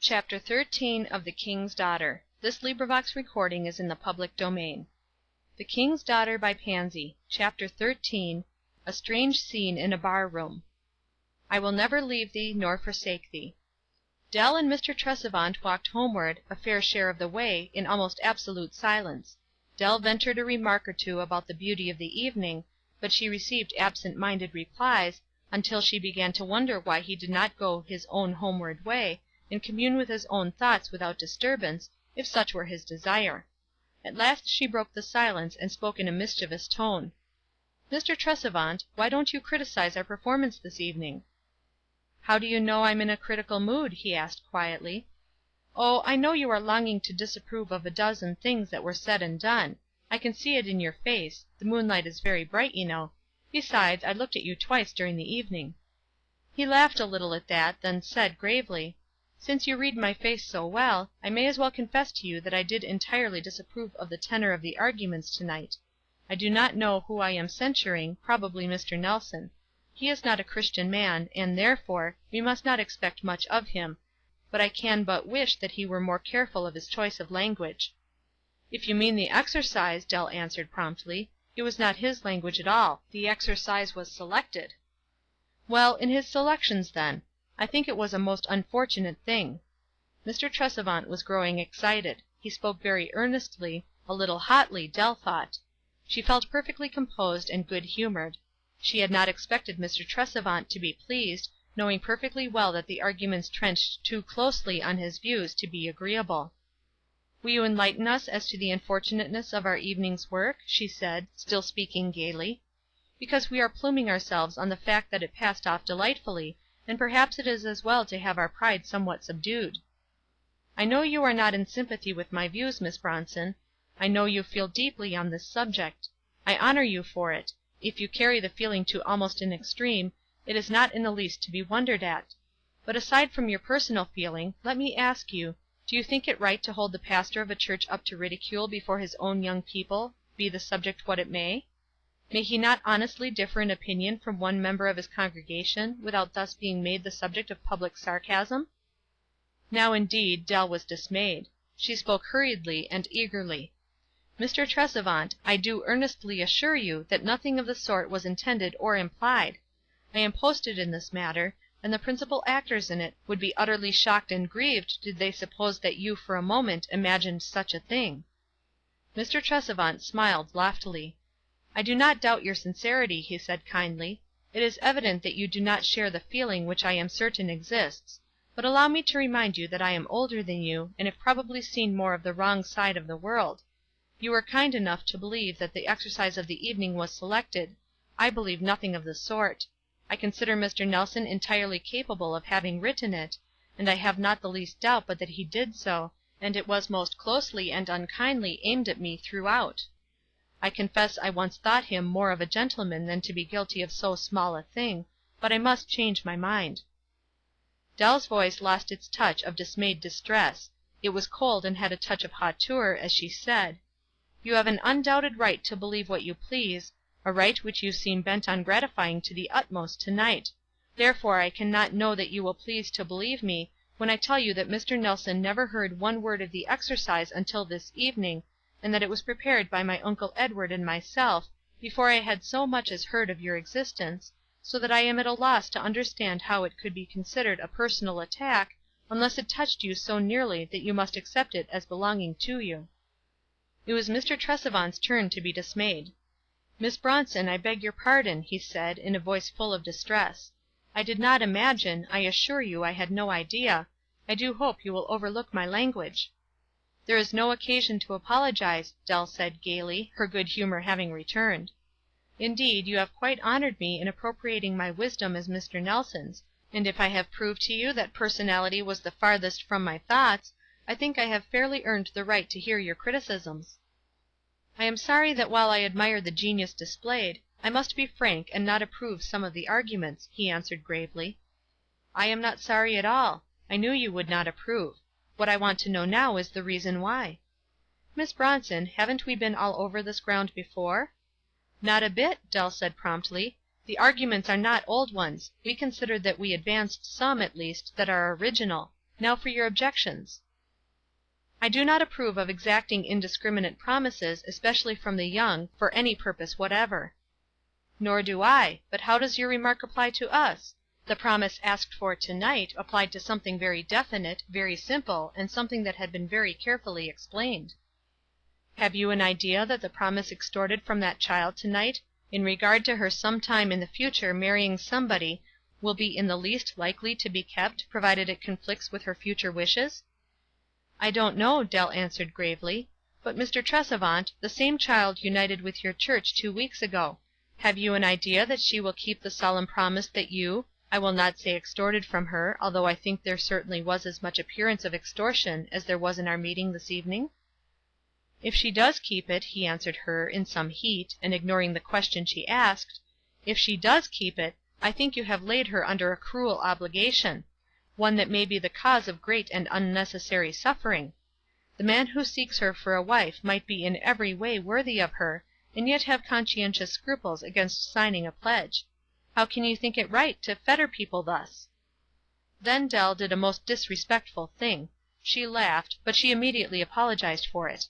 Chapter 13 of The King's Daughter. The King's Daughter by Pansy. Chapter 13. A Strange Scene in a Bar Room. I will never leave thee, nor forsake thee. Dell and Mr. Tresevant walked homeward, a fair share of the way, in almost absolute silence. Dell ventured a remark or two about the beauty of the evening, but she received absent-minded replies, until she began to wonder why he did not go his own homeward way, and commune with his own thoughts without disturbance, if such were his desire. At last she broke the silence, and spoke in a mischievous tone. "Mr. Tresevant, why don't you criticize our performance this evening?" "How do you know I'm in a critical mood?" he asked quietly. "Oh, I know you are longing to disapprove of a dozen things that were said and done. I can see it in your face. The moonlight is very bright, you know. Besides, I looked at you twice during the evening." He laughed a little at that, then said, gravely: "Since you read my face so well, I may as well confess to you that I did entirely disapprove of the tenor of the arguments tonight. I do not know who I am censuring, probably Mr. Nelson. He is not a Christian man, and, therefore, we must not expect much of him, but I can but wish that he were more careful of his choice of language." "If you mean the exercise," Dell answered promptly, "it was not his language at all. The exercise was selected." "Well, in his selections, then. I think it was a most unfortunate thing." Mr. Tresevant was growing excited. He spoke very earnestly, a little hotly, Dell thought. She felt perfectly composed and good-humored. She had not expected Mr. Tresevant to be pleased, knowing perfectly well that the arguments trenched too closely on his views to be agreeable. "Will you enlighten us as to the unfortunateness of our evening's work?" she said, still speaking gaily. "Because we are pluming ourselves on the fact that it passed off delightfully, and perhaps it is as well to have our pride somewhat subdued." "I know you are not in sympathy with my views, Miss Bronson. I know you feel deeply on this subject. I honor you for it. If you carry the feeling to almost an extreme, it is not in the least to be wondered at. But aside from your personal feeling, let me ask you, do you think it right to hold the pastor of a church up to ridicule before his own young people, be the subject what it may? May he not honestly differ in opinion from one member of his congregation, without thus being made the subject of public sarcasm?" Now, indeed, Dell was dismayed. She spoke hurriedly and eagerly. "Mr. Tresevant, I do earnestly assure you that nothing of the sort was intended or implied. I am posted in this matter, and the principal actors in it would be utterly shocked and grieved did they suppose that you for a moment imagined such a thing." Mr. Tresevant smiled loftily. "I do not doubt your sincerity," he said kindly. "It is evident that you do not share the feeling which I am certain exists. But allow me to remind you that I am older than you, and have probably seen more of the wrong side of the world. You were kind enough to believe that the exercise of the evening was selected. I believe nothing of the sort. I consider Mr. Nelson entirely capable of having written it, and I have not the least doubt but that he did so, and it was most closely and unkindly aimed at me throughout. I confess I once thought him more of a gentleman than to be guilty of so small a thing, but I must change my mind." Dell's voice lost its touch of dismayed distress. It was cold and had a touch of hauteur as she said: "You have an undoubted right to believe what you please, a right which you seem bent on gratifying to the utmost tonight. Therefore I cannot know that you will please to believe me when I tell you that Mr. Nelson never heard one word of the exercise until this evening, and that it was prepared by my Uncle Edward and myself, before I had so much as heard of your existence, so that I am at a loss to understand how it could be considered a personal attack, unless it touched you so nearly that you must accept it as belonging to you." It was Mr. Tresevant's turn to be dismayed. "Miss Bronson, I beg your pardon," he said, in a voice full of distress. "I did not imagine, I assure you I had no idea. I do hope you will overlook my language." "There is no occasion to apologize," Dell said gaily, her good humor having returned. "Indeed, you have quite honored me in appropriating my wisdom as Mr. Nelson's, and if I have proved to you that personality was the farthest from my thoughts, I think I have fairly earned the right to hear your criticisms." "I am sorry that while I admire the genius displayed, I must be frank and not approve some of the arguments," he answered gravely. "I am not sorry at all. I knew you would not approve. What I want to know now is the reason why." "Miss Bronson, haven't we been all over this ground before?" "Not a bit," Dell said promptly. "The arguments are not old ones. We considered that we advanced some, at least, that are original. Now for your objections." "I do not approve of exacting indiscriminate promises, especially from the young, for any purpose whatever." "Nor do I; but how does your remark apply to us? The promise asked for to night applied to something very definite, very simple, and something that had been very carefully explained." "Have you an idea that the promise extorted from that child to night, in regard to her some time in the future marrying somebody, will be in the least likely to be kept, provided it conflicts with her future wishes?" "I don't know," Dell answered gravely. "But, Mr. Tresevant, the same child united with your church 2 weeks ago. Have you an idea that she will keep the solemn promise that you, I will not say extorted from her, although I think there certainly was as much appearance of extortion as there was in our meeting this evening?" "If she does keep it," he answered her, in some heat, and ignoring the question she asked, "if she does keep it, I think you have laid her under a cruel obligation; one that may be the cause of great and unnecessary suffering. The man who seeks her for a wife might be in every way worthy of her, and yet have conscientious scruples against signing a pledge. How can you think it right to fetter people thus?" Then Dell did a most disrespectful thing. She laughed, but she immediately apologized for it.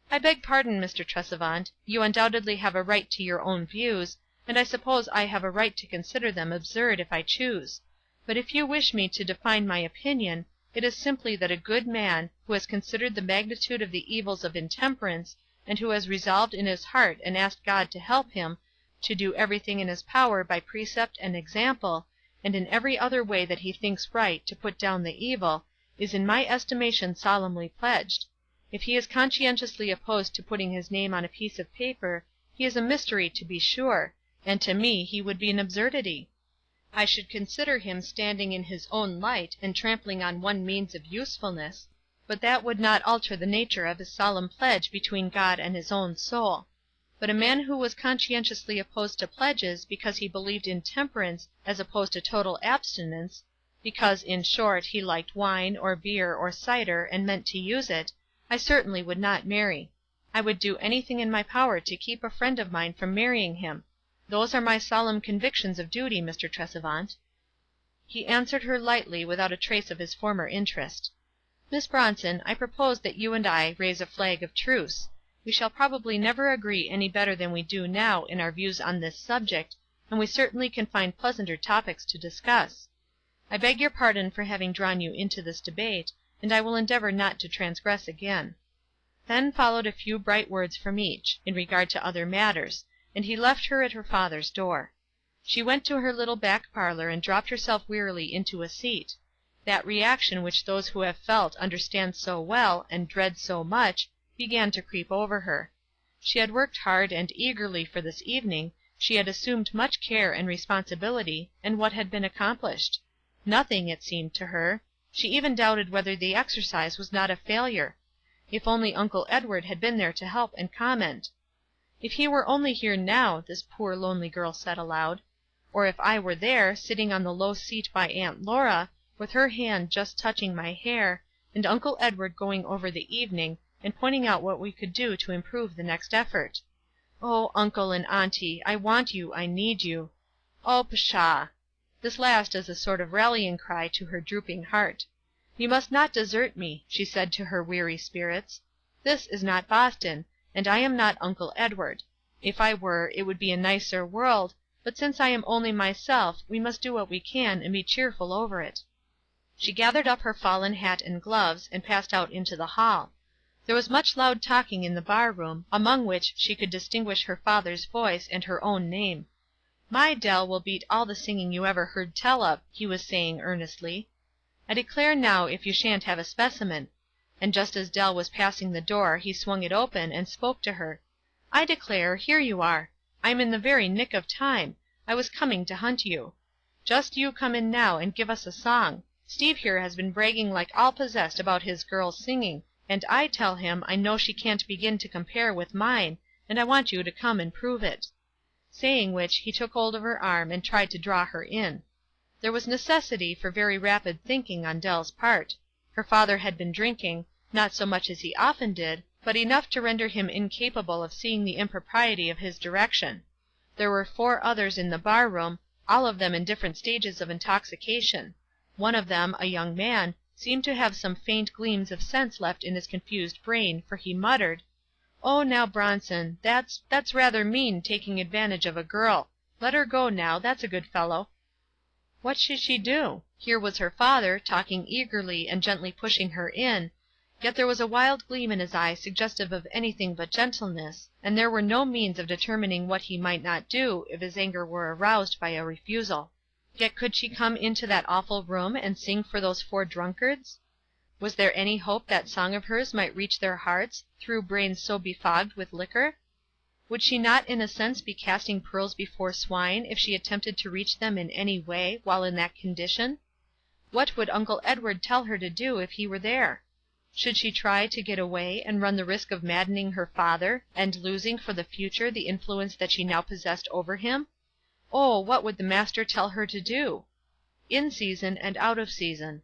"I beg pardon, Mr. Tresevant. You undoubtedly have a right to your own views, and I suppose I have a right to consider them absurd if I choose. But if you wish me to define my opinion, it is simply that a good man, who has considered the magnitude of the evils of intemperance, and who has resolved in his heart and asked God to help him, to do everything in his power by precept and example, and in every other way that he thinks right to put down the evil, is in my estimation solemnly pledged. If he is conscientiously opposed to putting his name on a piece of paper, he is a mystery to be sure, and to me he would be an absurdity. I should consider him standing in his own light and trampling on one means of usefulness, but that would not alter the nature of his solemn pledge between God and his own soul. But a man who was conscientiously opposed to pledges because he believed in temperance as opposed to total abstinence, because, in short, he liked wine, or beer, or cider, and meant to use it, I certainly would not marry. I would do anything in my power to keep a friend of mine from marrying him. Those are my solemn convictions of duty, Mr. Tresevant." He answered her lightly, without a trace of his former interest. "Miss Bronson, I propose that you and I raise a flag of truce. We shall probably never agree any better than we do now in our views on this subject, and we certainly can find pleasanter topics to discuss. I beg your pardon for having drawn you into this debate, and I will endeavor not to transgress again." Then followed a few bright words from each, in regard to other matters, and he left her at her father's door. She went to her little back parlor and dropped herself wearily into a seat. That reaction which those who have felt understand so well, and dread so much, began to creep over her. She had worked hard and eagerly for this evening, she had assumed much care and responsibility, and what had been accomplished? Nothing, it seemed to her. She even doubted whether the exercise was not a failure. If only Uncle Edward had been there to help and comment. "If he were only here now," this poor lonely girl said aloud. "Or if I were there, sitting on the low seat by Aunt Laura, with her hand just touching my hair, and Uncle Edward going over the evening, and pointing out what we could do to improve the next effort. Oh, uncle and auntie, I want you, I need you. Oh, pshaw!" This last as a sort of rallying cry to her drooping heart. "You must not desert me," she said to her weary spirits. "This is not Boston, and I am not Uncle Edward. If I were, it would be a nicer world, but since I am only myself, we must do what we can, and be cheerful over it." She gathered up her fallen hat and gloves, and passed out into the hall. There was much loud talking in the bar room, among which she could distinguish her father's voice and her own name. "My Dell will beat all the singing you ever heard tell of," he was saying earnestly. "I declare now if you shan't have a specimen." And just as Dell was passing the door he swung it open, and spoke to her. "I declare, here you are. I'm in the very nick of time. I was coming to hunt you. Just you come in now and give us a song. Steve here has been bragging like all possessed about his girl's singing, and I tell him I know she can't begin to compare with mine, and I want you to come and prove it." Saying which, he took hold of her arm, and tried to draw her in. There was necessity for very rapid thinking on Dell's part. Her father had been drinking, not so much as he often did, but enough to render him incapable of seeing the impropriety of his direction. There were 4 others in the bar room, all of them in different stages of intoxication. One of them, a young man, seemed to have some faint gleams of sense left in his confused brain, for he muttered: "Oh, now, Bronson, that's rather mean, taking advantage of a girl. Let her go now, that's a good fellow." What should she do? Here was her father, talking eagerly and gently pushing her in, yet there was a wild gleam in his eye suggestive of anything but gentleness, and there were no means of determining what he might not do if his anger were aroused by a refusal. Yet could she come into that awful room and sing for those 4 drunkards? Was there any hope that song of hers might reach their hearts, through brains so befogged with liquor? Would she not in a sense be casting pearls before swine if she attempted to reach them in any way, while in that condition? What would Uncle Edward tell her to do if he were there? Should she try to get away, and run the risk of maddening her father, and losing for the future the influence that she now possessed over him? Oh, what would the Master tell her to do? In season and out of season.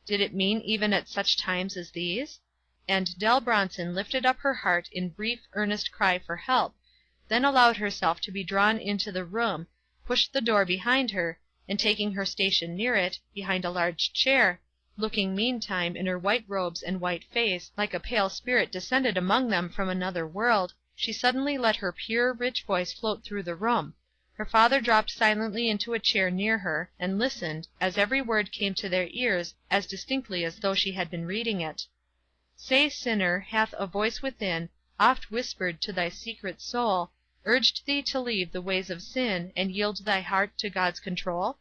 Did it mean even at such times as these? And Dell Bronson lifted up her heart in brief, earnest cry for help, then allowed herself to be drawn into the room, pushed the door behind her, and taking her station near it, behind a large chair, looking meantime, in her white robes and white face, like a pale spirit descended among them from another world, she suddenly let her pure, rich voice float through the room. Her father dropped silently into a chair near her, and listened, as every word came to their ears as distinctly as though she had been reading it. "Say, sinner, hath a voice within, oft whispered to thy secret soul, urged thee to leave the ways of sin, and yield thy heart to God's control?"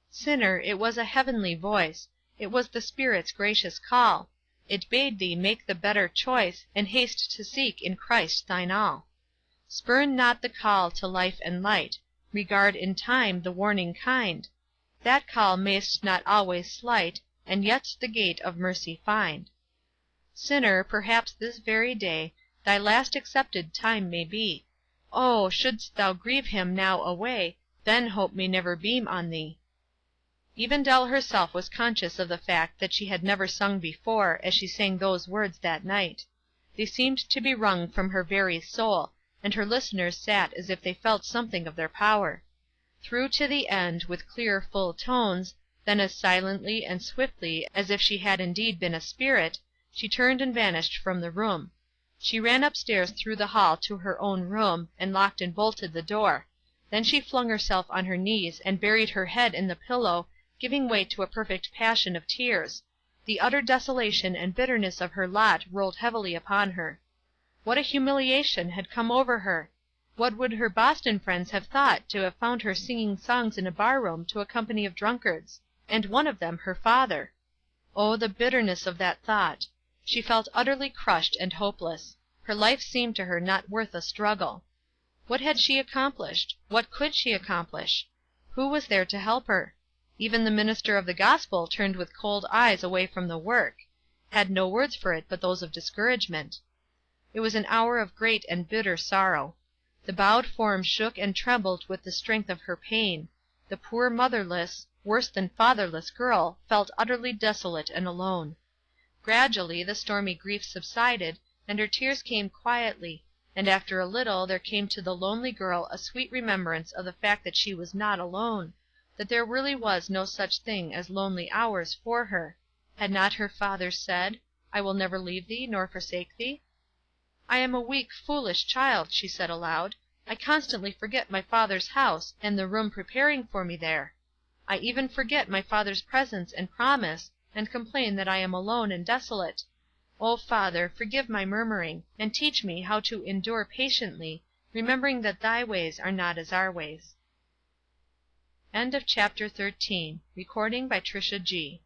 Sinner, it was a heavenly voice. It was the Spirit's gracious call. It bade thee make the better choice, and haste to seek in Christ thine all. Spurn not the call to life and light, regard in time the warning kind. That call mayst not always slight, and yet the gate of mercy find. Sinner, perhaps this very day thy last accepted time may be. Oh, shouldst thou grieve him now away, then hope may never beam on thee. Even Dell herself was conscious of the fact that she had never sung before, as she sang those words that night. They seemed to be wrung from her very soul, and her listeners sat as if they felt something of their power. Through to the end, with clear, full tones, then as silently and swiftly as if she had indeed been a spirit, she turned and vanished from the room. She ran upstairs through the hall to her own room, and locked and bolted the door. Then she flung herself on her knees and buried her head in the pillow, giving way to a perfect passion of tears. The utter desolation and bitterness of her lot rolled heavily upon her. What a humiliation had come over her! What would her Boston friends have thought to have found her singing songs in a bar-room to a company of drunkards, and one of them her father? Oh, the bitterness of that thought! She felt utterly crushed and hopeless. Her life seemed to her not worth a struggle. What had she accomplished? What could she accomplish? Who was there to help her? Even the minister of the gospel turned with cold eyes away from the work, had no words for it but those of discouragement. It was an hour of great and bitter sorrow. The bowed form shook and trembled with the strength of her pain. The poor motherless, worse than fatherless girl felt utterly desolate and alone. Gradually the stormy grief subsided, and her tears came quietly, and after a little there came to the lonely girl a sweet remembrance of the fact that she was not alone, that there really was no such thing as lonely hours for her. Had not her father said, "I will never leave thee nor forsake thee"? "I am a weak, foolish child," she said aloud. "I constantly forget my Father's house, and the room preparing for me there. I even forget my Father's presence and promise, and complain that I am alone and desolate. O Father, forgive my murmuring, and teach me how to endure patiently, remembering that thy ways are not as our ways." End of chapter 13. Recording by Trisha G.